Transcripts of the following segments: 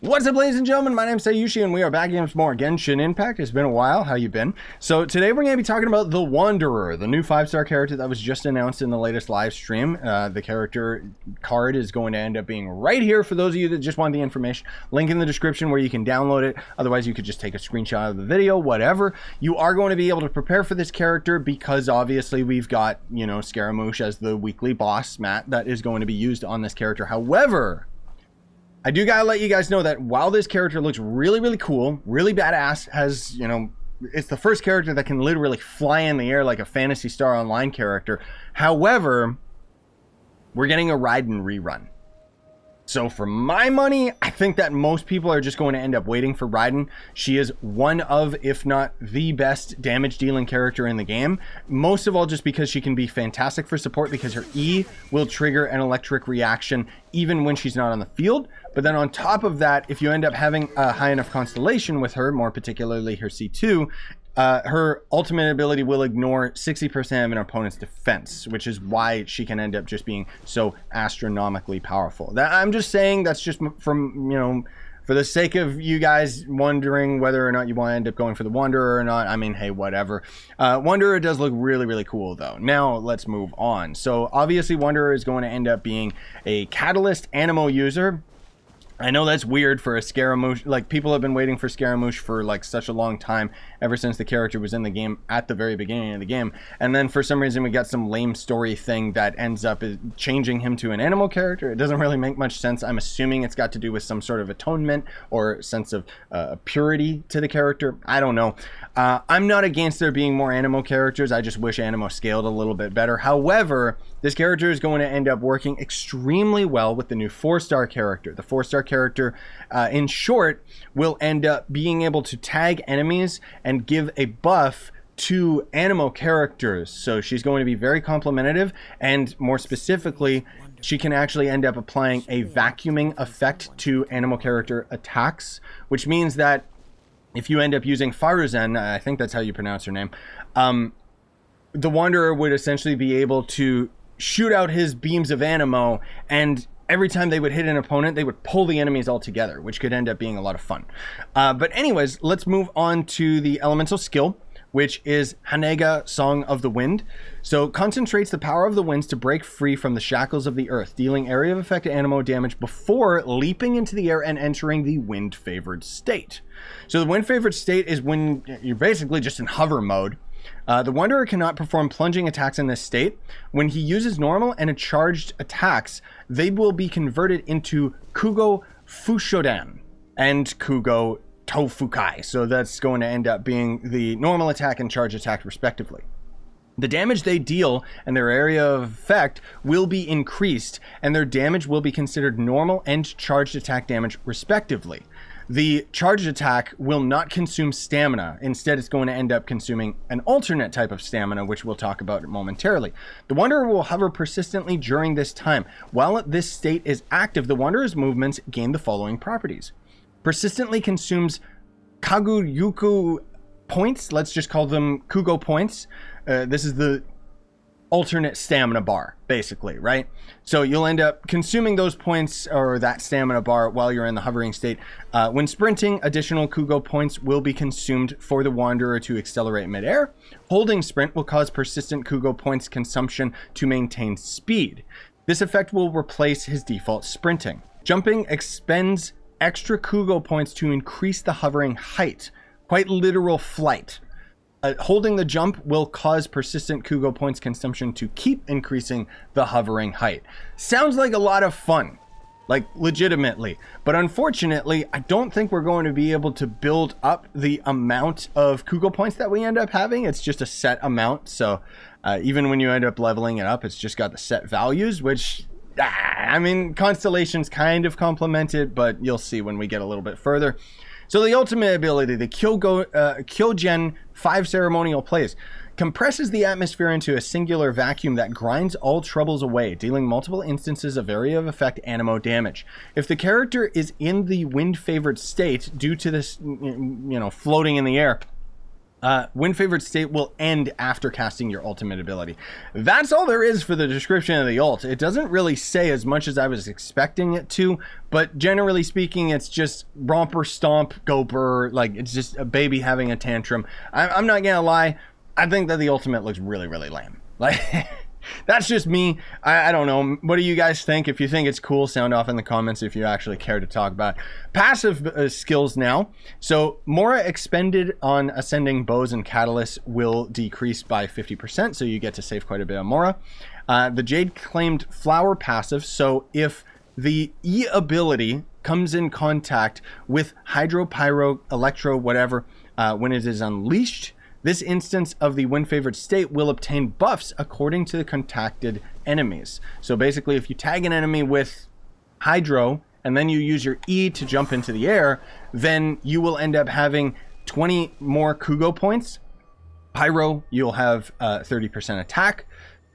What's up, ladies and gentlemen? My name's Scyushi, and we are back again with more Genshin Impact. It's been a while. How you been? So today we're going to be talking about the Wanderer, the new 5-star character that was just announced in the latest live stream. The character card is going to end up being right here for those of you that just want the information. Link in the description where you can download it. Otherwise, you could just take a screenshot of the video, whatever. You are going to be able to prepare for this character because obviously we've got, you know, Scaramouche as the weekly boss, Matt, that is going to be used on this character. However, I do gotta let you guys know that while this character looks really, really cool, really badass, has, you know, it's the first character that can literally fly in the air like a Phantasy Star Online character. However, we're getting a Raiden rerun. So for my money, I think that most people are just going to end up waiting for Raiden. She is one of, if not the best damage dealing character in the game. Most of all, just because she can be fantastic for support because her E will trigger an electric reaction even when she's not on the field. But then on top of that, if you end up having a high enough constellation with her, more particularly her C2, her ultimate ability will ignore 60% of an opponent's defense, which is why she can end up just being so astronomically powerful. That, I'm just saying that's just from, you know, for the sake of you guys wondering whether or not you want to end up going for the Wanderer or not. I mean, hey, whatever. Wanderer does look really, really cool, though. Now, let's move on. So, obviously, Wanderer is going to end up being a Catalyst Anemo user. I know that's weird for a Scaramouche. Like, people have been waiting for Scaramouche for like such a long time, ever since the character was in the game at the very beginning of the game. And then for some reason we got some lame story thing that ends up changing him to an animal character. It doesn't really make much sense. I'm assuming it's got to do with some sort of atonement or sense of purity to the character. I don't know. I'm not against there being more Anemo characters. I just wish Anemo scaled a little bit better. However, this character is going to end up working extremely well with the new 4-star character. The 4-star character, in short, will end up being able to tag enemies and give a buff to Anemo characters. So she's going to be very complementative, and more specifically, she can actually end up applying a vacuuming effect to Anemo character attacks, which means that if you end up using Faruzen, I think that's how you pronounce her name, the Wanderer would essentially be able to shoot out his beams of Anemo, and every time they would hit an opponent, they would pull the enemies all together, which could end up being a lot of fun. But anyways, let's move on to the elemental skill, which is Hanega, Song of the Wind. So concentrates the power of the winds to break free from the shackles of the earth, dealing area of effect Anemo damage before leaping into the air and entering the wind-favored state. So the wind-favored state is when you're basically just in hover mode. The Wanderer cannot perform plunging attacks in this state. When he uses normal and charged attacks, they will be converted into Kugo Fushodan and Kugo Tofukai. So that's going to end up being the normal attack and charge attack respectively. The damage they deal and their area of effect will be increased, and their damage will be considered normal and charged attack damage respectively. The charged attack will not consume stamina. Instead, it's going to end up consuming an alternate type of stamina, which we'll talk about momentarily. The Wanderer will hover persistently during this time. While this state is active, the Wanderer's movements gain the following properties. Persistently consumes Kaguyuku points. Let's just call them Kugo points. This is the alternate stamina bar, basically, right? So you'll end up consuming those points or that stamina bar while you're in the hovering state. When sprinting, additional Kugo points will be consumed for the Wanderer to accelerate midair. Holding sprint will cause persistent Kugo points consumption to maintain speed. This effect will replace his default sprinting. Jumping expends extra Kugo points to increase the hovering height. Quite literal flight. Holding the jump will cause persistent Kugo points consumption to keep increasing the hovering height. Sounds like a lot of fun, like legitimately, but unfortunately I don't think we're going to be able to build up the amount of Kugo points that we end up having. It's just a set amount, so even when you end up leveling it up, it's just got the set values, which I mean, Constellations kind of complement it, but you'll see when we get a little bit further. So the ultimate ability, the Kyogen 5 ceremonial plays, compresses the atmosphere into a singular vacuum that grinds all troubles away, dealing multiple instances of area of effect Anemo damage. If the character is in the wind-favored state due to this, you know, floating in the air, Wind favored state will end after casting your ultimate ability. That's all there is for the description of the ult. It doesn't really say as much as I was expecting it to, but generally speaking, it's just romper, stomp, go burr. Like, it's just a baby having a tantrum. I'm not gonna lie, I think that the ultimate looks really, really lame. Like, that's just me. I don't know. What do you guys think? If you think it's cool, sound off in the comments if you actually care to talk about it. Passive skills now. So Mora expended on ascending bows and catalysts will decrease by 50%, so you get to save quite a bit of Mora. The Jade claimed flower passive, so if the E ability comes in contact with hydro, pyro, electro, whatever, when it is unleashed, this instance of the wind favored state will obtain buffs according to the contacted enemies. So basically, if you tag an enemy with hydro and then you use your E to jump into the air, then you will end up having 20 more Kugo points. Pyro, you'll have 30% attack.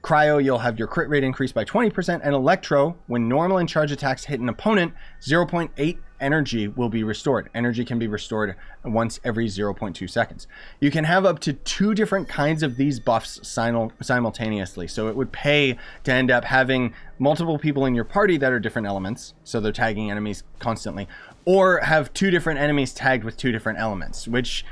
Cryo, you'll have your crit rate increased by 20%. And Electro, when normal and charge attacks hit an opponent, 0.8 energy will be restored. Energy can be restored once every 0.2 seconds. You can have up to 2 different kinds of these buffs simultaneously. So it would pay to end up having multiple people in your party that are different elements, so they're tagging enemies constantly, or have 2 different enemies tagged with 2 different elements, which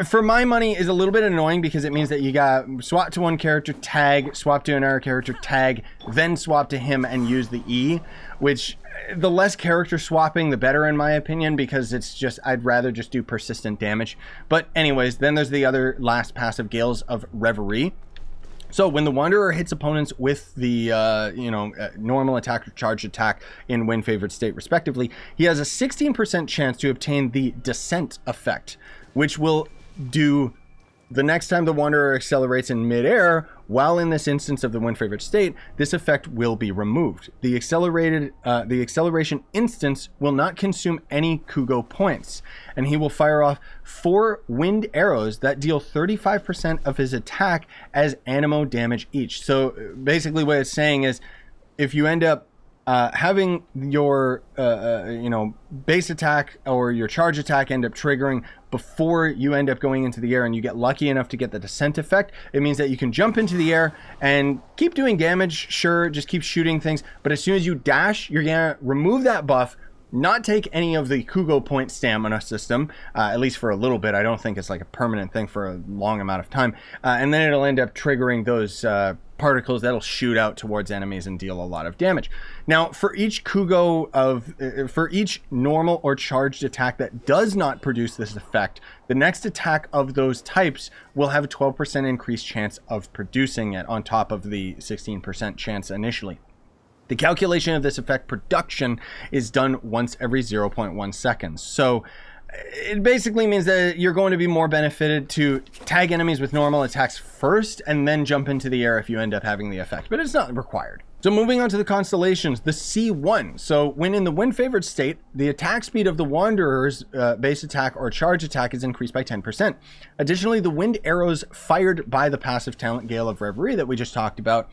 for my money is a little bit annoying because it means that you got swap to one character, tag, swap to another character, tag, then swap to him and use the E, which the less character swapping the better in my opinion, because it's just, I'd rather just do persistent damage. But anyways, then there's the other last passive, Gales of Reverie. So when the Wanderer hits opponents with the normal attack or charge attack in wind favored state respectively, he has a 16% chance to obtain the descent effect, which will do the next time the Wanderer accelerates in midair. While in this instance of the wind favored state, this effect will be removed. The acceleration instance will not consume any Kugo points, and he will fire off 4 wind arrows that deal 35% of his attack as Anemo damage each. So basically what it's saying is, if you end up having your base attack or your charge attack end up triggering before you end up going into the air, and you get lucky enough to get the descent effect, it means that you can jump into the air and keep doing damage. Sure, just keep shooting things, but as soon as you dash, you're gonna remove that buff, not take any of the Kugo point stamina system, at least for a little bit. I don't think it's like a permanent thing for a long amount of time, and then it'll end up triggering those particles that'll shoot out towards enemies and deal a lot of damage. Now, for each for each normal or charged attack that does not produce this effect, the next attack of those types will have a 12% increased chance of producing it on top of the 16% chance initially. The calculation of this effect production is done once every 0.1 seconds. So it basically means that you're going to be more benefited to tag enemies with normal attacks first and then jump into the air if you end up having the effect, but it's not required. So moving on to the constellations, the C1. So when in the wind favored state, the attack speed of the Wanderer's base attack or charge attack is increased by 10%. Additionally, the wind arrows fired by the passive talent Gale of Reverie that we just talked about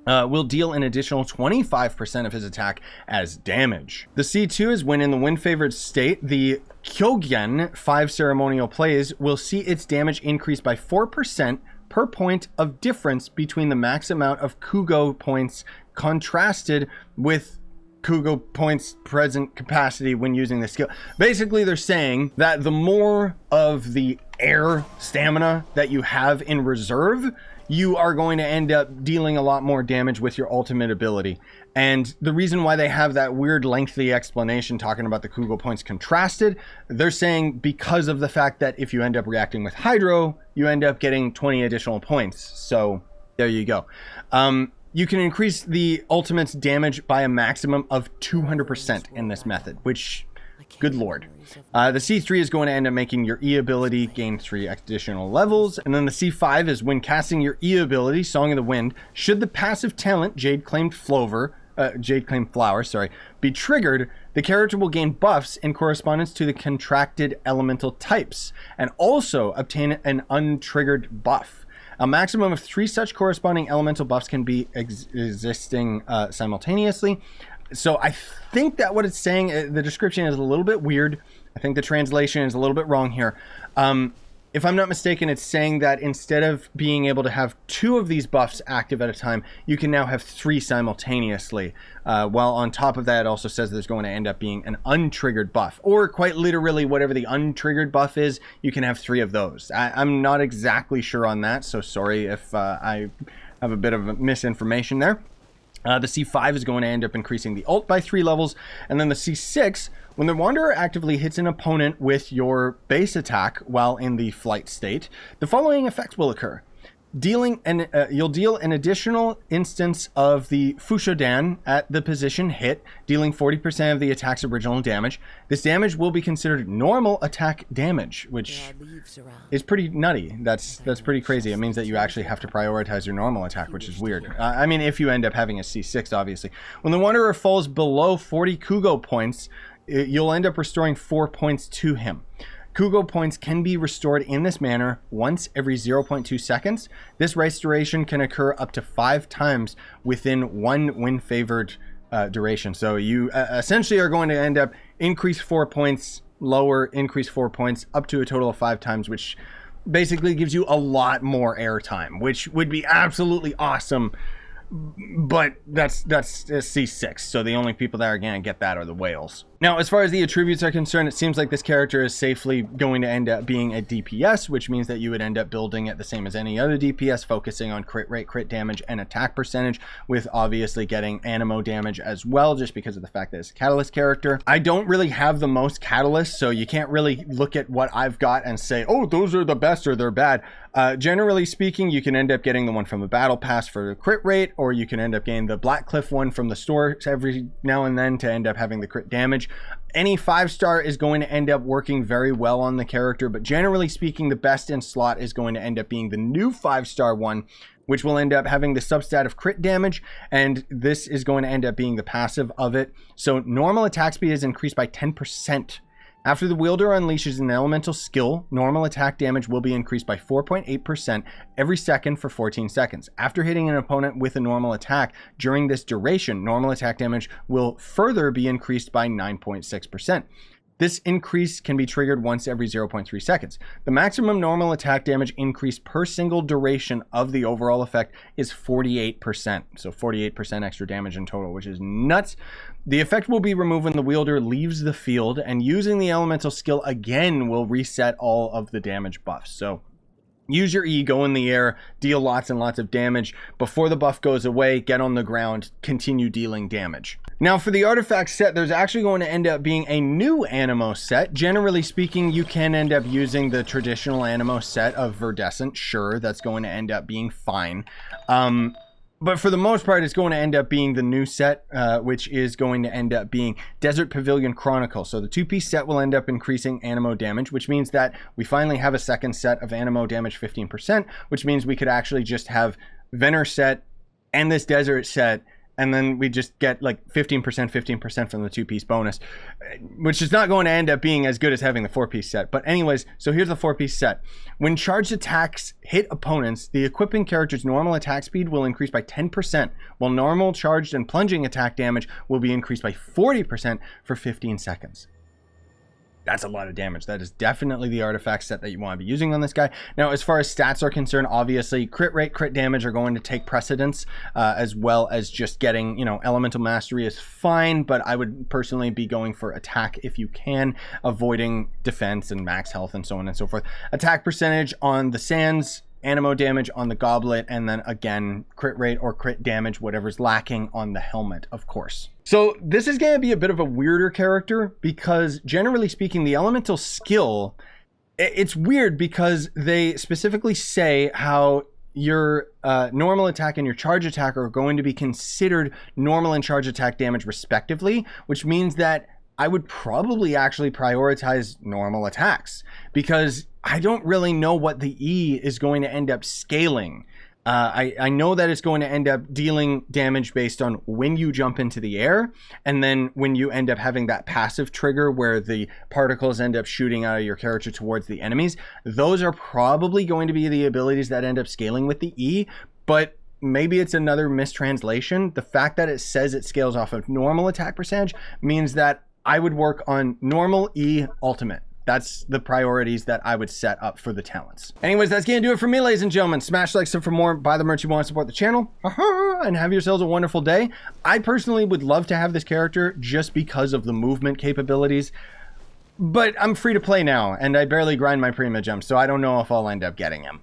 will deal an additional 25% of his attack as damage. The C2 is when in the wind favored state, the Kyogen 5 ceremonial plays will see its damage increase by 4% per point of difference between the max amount of Kugo points contrasted with Kugo points present capacity when using the skill. Basically, they're saying that the more of the air stamina that you have in reserve, you are going to end up dealing a lot more damage with your ultimate ability. And the reason why they have that weird lengthy explanation talking about the Kugo points contrasted, they're saying because of the fact that if you end up reacting with Hydro, you end up getting 20 additional points. So there you go. You can increase the ultimate's damage by a maximum of 200% in this method, which, good lord. The C3 is going to end up making your E ability gain 3 additional levels. And then the C5 is when casting your E ability, Song of the Wind, should the passive talent, Jade Claimed Flower, be triggered, the character will gain buffs in correspondence to the contracted elemental types, and also obtain an untriggered buff. A maximum of 3 such corresponding elemental buffs can be existing simultaneously. So I think that what it's saying, the description is a little bit weird. I think the translation is a little bit wrong here. if I'm not mistaken, it's saying that instead of being able to have 2 of these buffs active at a time, you can now have 3 simultaneously. While on top of that, it also says there's going to end up being an untriggered buff, or quite literally whatever the untriggered buff is, you can have 3 of those. I'm not exactly sure on that, so sorry if I have a bit of misinformation there. The C5 is going to end up increasing the ult by 3 levels, and then the C6, when the Wanderer actively hits an opponent with your base attack while in the flight state, the following effects will occur. You'll deal an additional instance of the Fushodan at the position hit, dealing 40% of the attack's original damage. This damage will be considered normal attack damage, which is pretty nutty. That's pretty crazy. It means that you actually have to prioritize your normal attack, which is weird. I mean, if you end up having a C6, obviously. When the Wanderer falls below 40 Kugo points, you'll end up restoring 4 points to him. Kugo points can be restored in this manner once every 0.2 seconds. This restoration can occur up to 5 times within 1 win-favored duration. So you essentially are going to end up increase 4 points, lower, increase 4 points, up to a total of 5 times, which basically gives you a lot more airtime, which would be absolutely awesome. But that's a C6, so the only people that are going to get that are the whales. Now, as far as the attributes are concerned, it seems like this character is safely going to end up being a DPS, which means that you would end up building it the same as any other DPS, focusing on crit rate, crit damage, and attack percentage, with obviously getting Anemo damage as well, just because of the fact that it's a Catalyst character. I don't really have the most Catalyst, so you can't really look at what I've got and say, oh, those are the best or they're bad. Generally speaking, you can end up getting the one from the Battle Pass for the crit rate, or you can end up getting the Black Cliff one from the store every now and then to end up having the crit damage. Any 5-star is going to end up working very well on the character, but generally speaking, the best in slot is going to end up being the new 5-star one, which will end up having the substat of crit damage, and this is going to end up being the passive of it. So normal attack speed is increased by 10%. After the wielder unleashes an elemental skill, normal attack damage will be increased by 4.8% every second for 14 seconds. After hitting an opponent with a normal attack during this duration, normal attack damage will further be increased by 9.6%. This increase can be triggered once every 0.3 seconds. The maximum normal attack damage increase per single duration of the overall effect is 48%. So 48% extra damage in total, which is nuts. The effect will be removed when the wielder leaves the field, and using the elemental skill again will reset all of the damage buffs. So use your E, go in the air, deal lots and lots of damage. Before the buff goes away, get on the ground, continue dealing damage. Now for the artifact set, there's actually going to end up being a new Anemo set. Generally speaking, you can end up using the traditional Anemo set of Verdescent. Sure, that's going to end up being fine. But for the most part, it's going to end up being the new set, which is going to end up being Desert Pavilion Chronicle. So the 2-piece set will end up increasing Anemo damage, which means that we finally have a second set of Anemo damage 15%, which means we could actually just have Venner set and this Desert set, and then we just get like 15% from the 2-piece bonus, which is not going to end up being as good as having the 4-piece set. But anyways, so here's the 4-piece set. When charged attacks hit opponents, the equipping character's normal attack speed will increase by 10%, while normal, charged, and plunging attack damage will be increased by 40% for 15 seconds. That's a lot of damage. That is definitely the artifact set that you want to be using on this guy. Now, as far as stats are concerned, obviously, crit rate, crit damage are going to take precedence, as well as just getting, elemental mastery is fine, but I would personally be going for attack if you can, avoiding defense and max health and so on and so forth. Attack percentage on the Sands, Anemo damage on the Goblet, and then again, crit rate or crit damage, whatever's lacking on the helmet, of course. So this is going to be a bit of a weirder character because generally speaking, the elemental skill, it's weird because they specifically say how your normal attack and your charge attack are going to be considered normal and charge attack damage respectively, which means that I would probably actually prioritize normal attacks because I don't really know what the E is going to end up scaling. I know that it's going to end up dealing damage based on when you jump into the air, and then when you end up having that passive trigger where the particles end up shooting out of your character towards the enemies. Those are probably going to be the abilities that end up scaling with the E, but maybe it's another mistranslation. The fact that it says it scales off of normal attack percentage means that I would work on normal E ultimate. That's the priorities that I would set up for the talents. Anyways, that's gonna do it for me, ladies and gentlemen. Smash like, sub for more, buy the merch you want to support the channel, and have yourselves a wonderful day. I personally would love to have this character just because of the movement capabilities, but I'm free to play now, and I barely grind my Prima gems, so I don't know if I'll end up getting him.